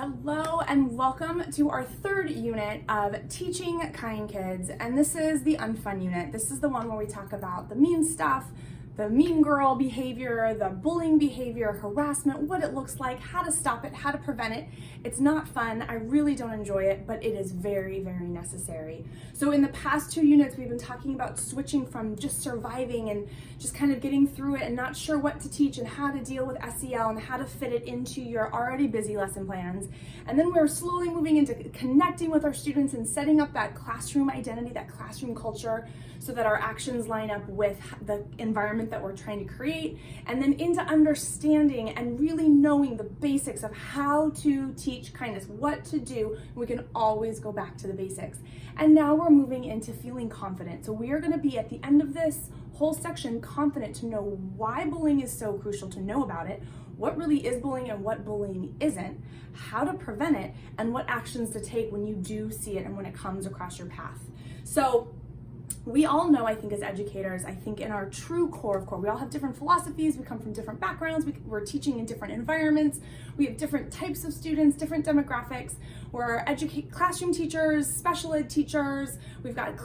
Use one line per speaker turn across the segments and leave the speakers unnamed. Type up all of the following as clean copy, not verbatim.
Hello and welcome to our third unit of Teaching Kind Kids, and this is the unfun unit. This is the one where we talk about the mean stuff, the mean girl behavior, the bullying behavior, harassment, what it looks like, how to stop it, how to prevent it. It's not fun. I really don't enjoy it, but it is very, very necessary. So in the past two units, we've been talking about switching from just surviving and just kind of getting through it and not sure what to teach and how to deal with SEL and how to fit it into your already busy lesson plans. And then we're slowly moving into connecting with our students and setting up that classroom identity, that classroom culture, so that our actions line up with the environment that we're trying to create, and then into understanding and really knowing the basics of how to teach kindness, what to do. We can always go back to the basics. And now we're moving into feeling confident. So we are going to be at the end of this whole section confident to know why bullying is so crucial to know about it, what really is bullying and what bullying isn't, how to prevent it, and what actions to take when you do see it and when it comes across your path. So we all know, I think, as educators, I think in our true core of core, we all have different philosophies, we come from different backgrounds, we're teaching in different environments, we have different types of students, different demographics, we're classroom teachers, special ed teachers, we've got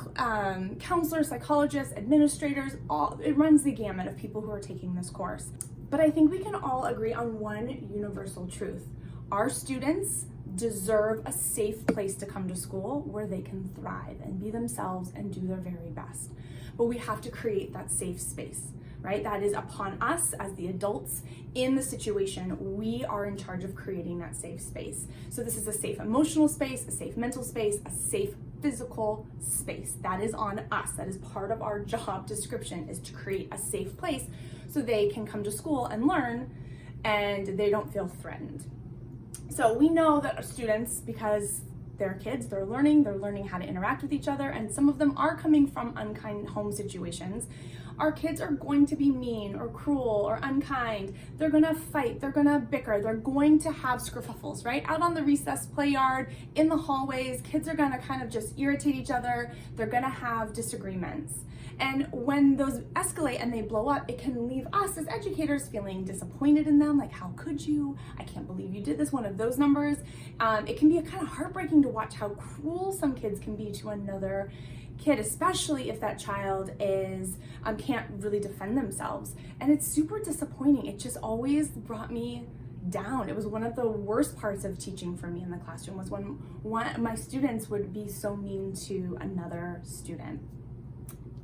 counselors, psychologists, administrators, it runs the gamut of people who are taking this course. But I think we can all agree on one universal truth. Our students deserve a safe place to come to school where they can thrive and be themselves and do their very best. But we have to create that safe space, right? That is upon us as the adults in the situation. We are in charge of creating that safe space. So this is a safe emotional space, a safe mental space, a safe physical space. That is on us. That is part of our job description, is to create a safe place so they can come to school and learn and they don't feel threatened. So we know that our students, because they're kids, they're learning how to interact with each other, and some of them are coming from unkind home situations. Our kids are going to be mean or cruel or unkind. They're gonna fight, they're gonna bicker, they're going to have skerfuffles, right? Out on the recess play yard, in the hallways, kids are gonna kind of just irritate each other. They're gonna have disagreements. And when those escalate and they blow up, it can leave us as educators feeling disappointed in them, like, how could you? I can't believe you did this, one of those numbers. It can be a kind of heartbreaking to watch how cruel some kids can be to another kid, especially if that child is can't really defend themselves. And it's super disappointing. It just always brought me down. It was one of the worst parts of teaching for me in the classroom, was when my students would be so mean to another student.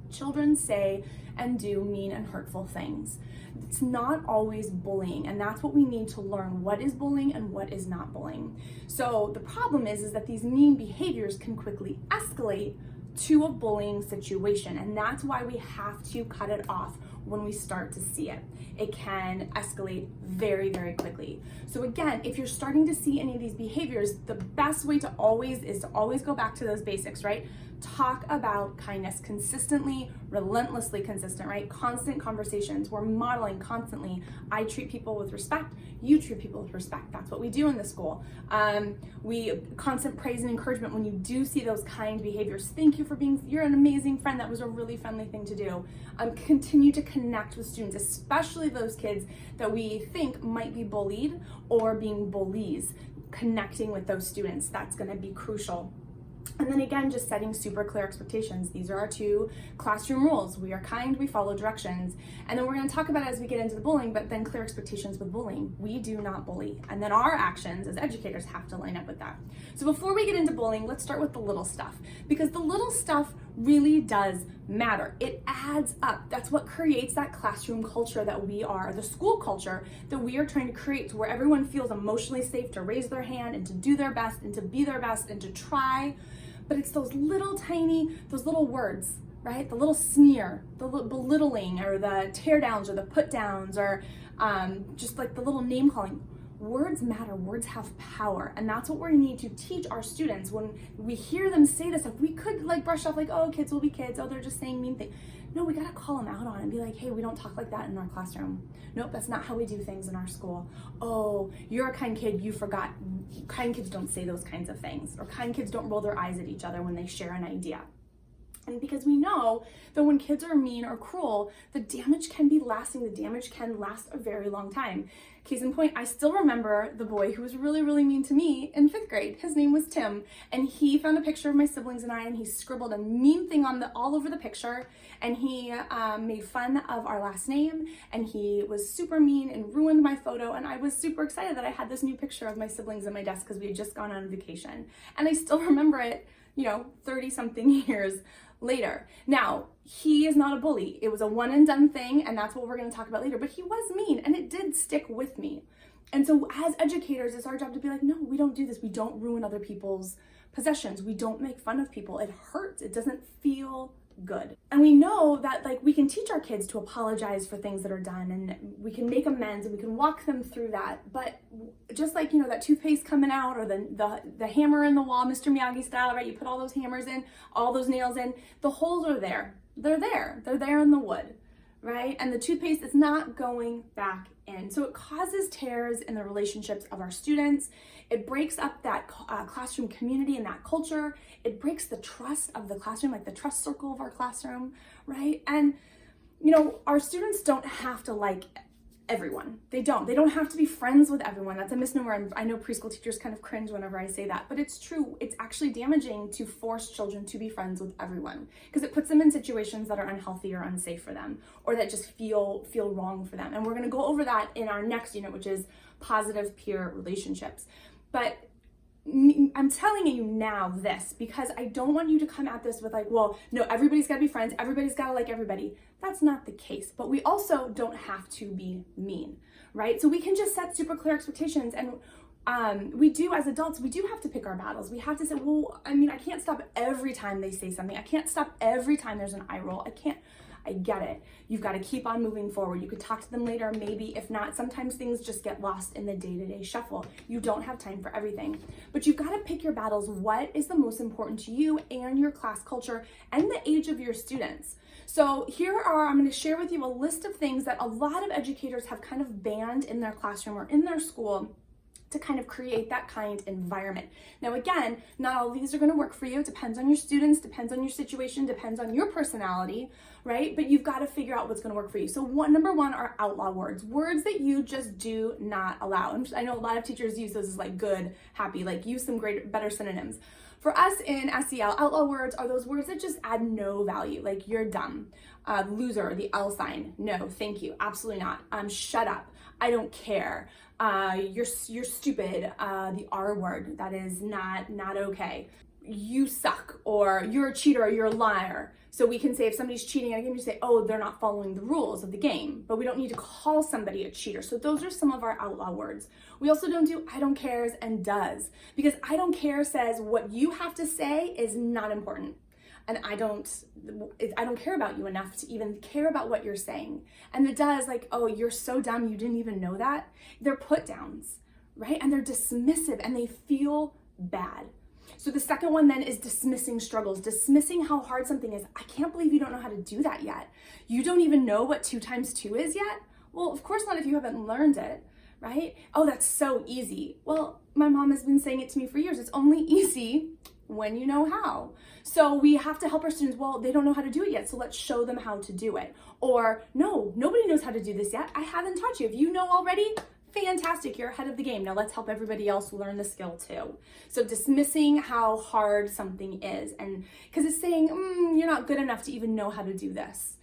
Children say and do mean and hurtful things. It's not always bullying, and that's what we need to learn, what is bullying and what is not bullying. So the problem is that these mean behaviors can quickly escalate to a bullying situation, and that's why we have to cut it off when we start to see it. It can escalate very, very quickly. So again, if you're starting to see any of these behaviors, the best way to always go back to those basics, right? Talk about kindness consistently, relentlessly consistent, right? Constant conversations. We're modeling constantly. I treat people with respect. You treat people with respect. That's what we do in the school. We constant praise and encouragement when you do see those kind behaviors. Thank you for you're an amazing friend. That was a really friendly thing to do. Continue to connect with students, especially those kids that we think might be bullied or being bullies. Connecting with those students, that's going to be crucial. And then again, just setting super clear expectations. These are our two classroom rules. We are kind, we follow directions. And then we're going to talk about it as we get into the bullying, but then clear expectations with bullying. We do not bully. And then our actions as educators have to line up with that. So before we get into bullying, let's start with the little stuff, because the little stuff really does matter. It adds up. That's what creates that classroom culture that we are, the school culture that we are trying to create, to where everyone feels emotionally safe to raise their hand and to do their best and to be their best and to try. But it's those little words, right? The little sneer, the little belittling, or the tear downs, or the put downs, or just like the little name calling. Words matter, words have power, and that's what we need to teach our students. When we hear them say this stuff, we could like brush off like, oh, kids will be kids, oh, they're just saying mean things. No, we gotta call them out on it and be like, hey, we don't talk like that in our classroom. Nope, that's not how we do things in our school. Oh, you're a kind kid, you forgot. Kind kids don't say those kinds of things, or kind kids don't roll their eyes at each other when they share an idea. And because we know that when kids are mean or cruel, the damage can be lasting, the damage can last a very long time. Case in point, I still remember the boy who was really, really mean to me in 5th grade. His name was Tim, and he found a picture of my siblings and I, and he scribbled a mean thing on all over the picture, and he made fun of our last name, and he was super mean and ruined my photo, and I was super excited that I had this new picture of my siblings in my desk because we had just gone on vacation. And I still remember it, 30-something years later. Now, he is not a bully. It was a one and done thing, and that's what we're going to talk about later, but he was mean, and it did stick with me. And so as educators, it's our job to be like, no, we don't do this. We don't ruin other people's possessions. We don't make fun of people. It hurts. It doesn't feel good. And we know that we can teach our kids to apologize for things that are done, and we can make amends, and we can walk them through that. But just like, that toothpaste coming out, or the hammer in the wall, Mr. Miyagi style, right? You put all those hammers in, all those nails in, the holes are there. They're there in the wood, right? And the toothpaste is not going back in. So it causes tears in the relationships of our students. It breaks up that classroom community and that culture. It breaks the trust of the classroom, like the trust circle of our classroom, right? And, our students don't have to like everyone. They don't have to be friends with everyone. That's a misnomer. I know preschool teachers kind of cringe whenever I say that, but it's true. It's actually damaging to force children to be friends with everyone, because it puts them in situations that are unhealthy or unsafe for them, or that just feel wrong for them. And we're going to go over that in our next unit, which is positive peer relationships. But I'm telling you now this because I don't want you to come at this with well, no, everybody's got to be friends. Everybody's got to like everybody. That's not the case. But we also don't have to be mean, right? So we can just set super clear expectations. And we do, as adults, we do have to pick our battles. We have to say, well, I can't stop every time they say something. I can't stop every time there's an eye roll. I get it. You've got to keep on moving forward. You could talk to them later, maybe. If not, sometimes things just get lost in the day-to-day shuffle. You don't have time for everything. But you've got to pick your battles. What is the most important to you and your class culture and the age of your students? So I'm going to share with you a list of things that a lot of educators have kind of banned in their classroom or in their school to kind of create that kind of Now, again, not all of these are going to work for you. It depends on your students, depends on your situation, depends on your personality, right? But you've got to figure out what's going to work for you. So number one are outlaw words that you just do not allow. And I know a lot of teachers use those as good, happy, use some better synonyms. For us in SEL, outlaw words are those words that just add no value, like you're dumb, loser, the L sign, no, thank you, absolutely not, shut up, I don't care, you're stupid, the R word, that is not okay, you suck, or you're a cheater, or you're a liar. So we can say if somebody's cheating at a game, you say, oh, they're not following the rules of the game, but we don't need to call somebody a cheater. So those are some of our outlaw words. We also don't do I don't cares and does, because I don't care says what you have to say is not important. And I don't care about you enough to even care about what you're saying. And the does, oh, you're so dumb, you didn't even know that. They're put downs, right? And they're dismissive and they feel bad. So the second one then is dismissing struggles, dismissing how hard something is. I can't believe you don't know how to do that yet. You don't even know what 2 times 2 is yet? Well, of course not if you haven't learned it, right? Oh, that's so easy. Well, my mom has been saying it to me for years. It's only easy when you know how. So we have to help our students. Well, they don't know how to do it yet, so let's show them how to do it. Or no, nobody knows how to do this yet. I haven't taught you. If you know already, fantastic, you're ahead of the game. Now let's help everybody else learn the skill too. So dismissing how hard something is, and because it's saying, you're not good enough to even know how to do this.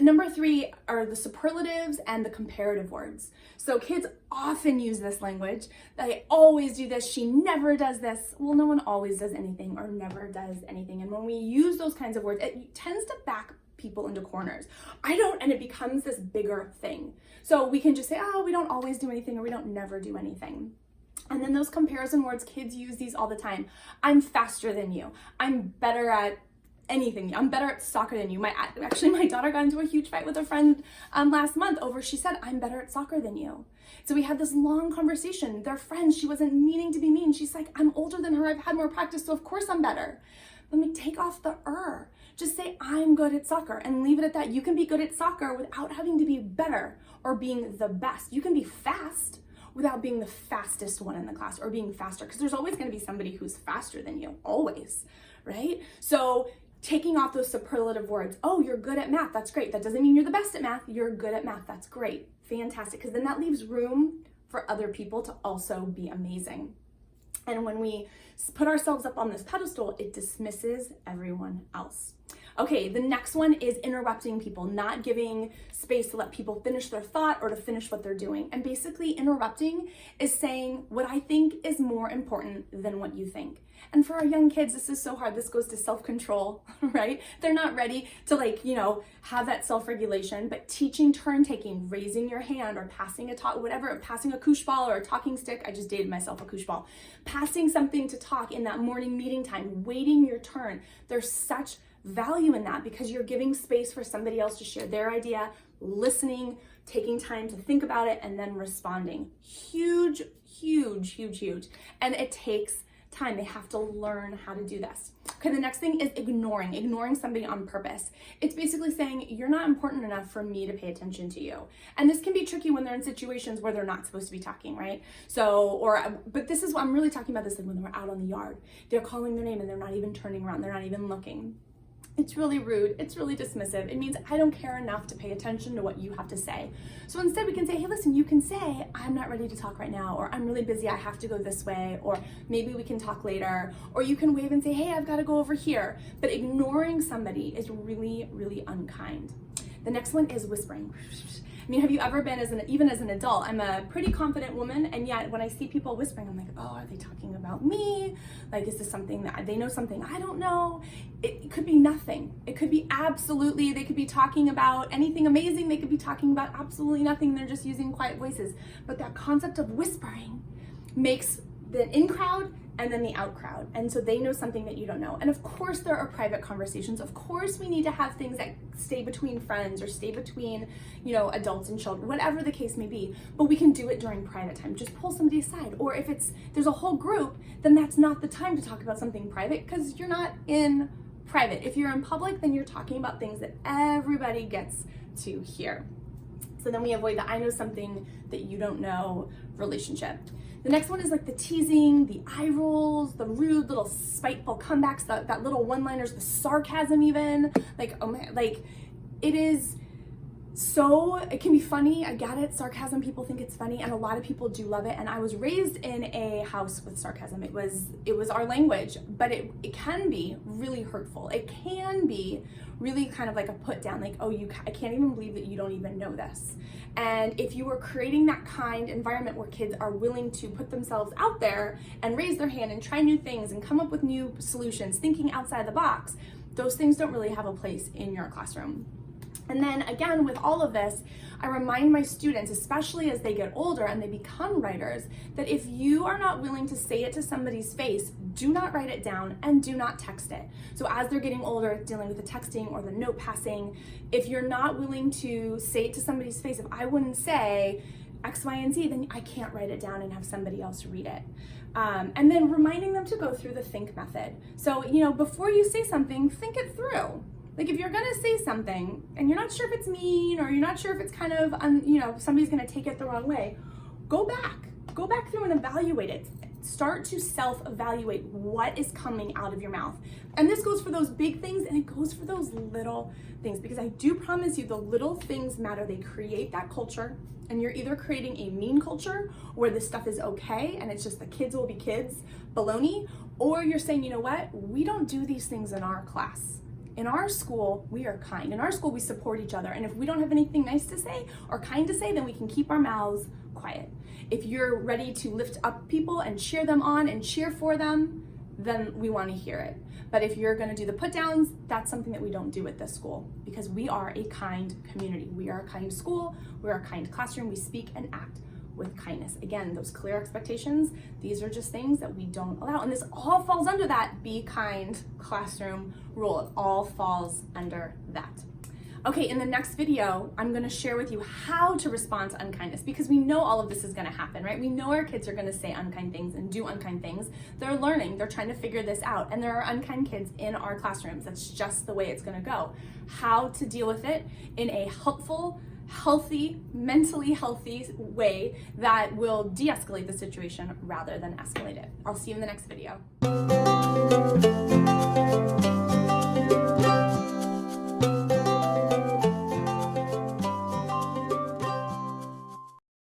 Number 3 are the superlatives and the comparative words. So kids often use this language. They always do this. She never does this. Well, no one always does anything or never does anything. And when we use those kinds of words, it tends to back people into corners. And it becomes this bigger thing. So we can just say, oh, we don't always do anything, or we don't never do anything. And then those comparison words, kids use these all the time. I'm faster than you. I'm better at anything. I'm better at soccer than you. My daughter got into a huge fight with a friend last month over, she said, I'm better at soccer than you. So we had this long conversation. They're friends. She wasn't meaning to be mean. She's like, I'm older than her. I've had more practice, so of course I'm better. Let me take off the Just say, I'm good at soccer, and leave it at that. You can be good at soccer without having to be better or being the best. You can be fast without being the fastest one in the class or being faster, because there's always going to be somebody who's faster than you, always, right? So taking off those superlative words. Oh, you're good at math. That's great. That doesn't mean you're the best at math. You're good at math. That's great. fantastic, because then that leaves room for other people to also be amazing. And when we put ourselves up on this pedestal, it dismisses everyone else. Okay, the next one is interrupting people, not giving space to let people finish their thought or to finish what they're doing. And basically interrupting is saying what I think is more important than what you think. And for our young kids, this is so hard. This goes to self-control, right? They're not ready to have that self-regulation, but teaching turn taking, raising your hand or passing passing a koosh ball or a talking stick. I just dated myself, a koosh ball. Passing something to talk in that morning meeting time, waiting your turn. There's such value in that because you're giving space for somebody else to share their idea, listening, taking time to think about it, and then responding. Huge, huge, huge, huge. And it takes time. They have to learn how to do this. Okay, the next thing is ignoring somebody on purpose. It's basically saying, you're not important enough for me to pay attention to you. And this can be tricky when they're in situations where they're not supposed to be talking, right? But this is what I'm really talking about, this like when they're out on the yard, they're calling their name and they're not even turning around, they're not even looking. It's really rude, it's really dismissive. It means I don't care enough to pay attention to what you have to say. So instead we can say, hey, listen, you can say, I'm not ready to talk right now, or I'm really busy, I have to go this way, or maybe we can talk later, or you can wave and say, hey, I've got to go over here. But ignoring somebody is really, really unkind. The next one is whispering. I mean, have you ever been, even as an adult, I'm a pretty confident woman, and yet when I see people whispering, I'm like, oh, are they talking about me? Like, is this something that they know something I don't know? It could be nothing. It could be absolutely, they could be talking about anything amazing. They could be talking about absolutely nothing. They're just using quiet voices. But that concept of whispering makes the in crowd and then the out crowd. And so they know something that you don't know. And of course there are private conversations. Of course we need to have things that stay between friends or stay between, adults and children, whatever the case may be. But we can do it during private time. Just pull somebody aside. Or if there's a whole group, then that's not the time to talk about something private because you're not in private. If you're in public, then you're talking about things that everybody gets to hear. So then we avoid the I know something that you don't know relationship. The next one is like the teasing, the eye rolls, the rude little spiteful comebacks, that little one-liners, the sarcasm even. It can be funny. I get it. Sarcasm, people think it's funny, and a lot of people do love it. And I was raised in a house with sarcasm. It was our language, but it can be really hurtful. It can be really kind of like a put down, like, oh, I can't even believe that you don't even know this. And if you are creating that kind environment where kids are willing to put themselves out there and raise their hand and try new things and come up with new solutions, thinking outside the box, those things don't really have a place in your classroom. And then again, with all of this, I remind my students, especially as they get older and they become writers, that if you are not willing to say it to somebody's face, do not write it down and do not text it. So as they're getting older, dealing with the texting or the note passing, if you're not willing to say it to somebody's face, if I wouldn't say X, Y, and Z, then I can't write it down and have somebody else read it. And then reminding them to go through the think method. So, before you say something, think it through. Like if you're gonna say something and you're not sure if it's mean or you're not sure if it's kind of, somebody's gonna take it the wrong way, go back through and evaluate it. Start to self-evaluate what is coming out of your mouth. And this goes for those big things and it goes for those little things, because I do promise you the little things matter. They create that culture, and you're either creating a mean culture where this stuff is okay and it's just the kids will be kids, baloney, or you're saying, you know what, we don't do these things in our class. In our school, we are kind. In our school, we support each other. And if we don't have anything nice to say or kind to say, then we can keep our mouths quiet. If you're ready to lift up people and cheer them on and cheer for them, then we want to hear it. But if you're going to do the put downs, that's something that we don't do at this school, because we are a kind community. We are a kind school. We're a kind classroom. We speak and act with kindness. Again, those clear expectations, these are just things that we don't allow. And this all falls under that be kind classroom rule. It all falls under that. Okay, in the next video, I'm gonna share with you how to respond to unkindness, because we know all of this is gonna happen, right? We know our kids are gonna say unkind things and do unkind things. They're learning, they're trying to figure this out, and there are unkind kids in our classrooms. That's just the way it's gonna go. How to deal with it in a helpful, healthy, mentally healthy way that will de-escalate the situation rather than escalate it. I'll see you in the next video.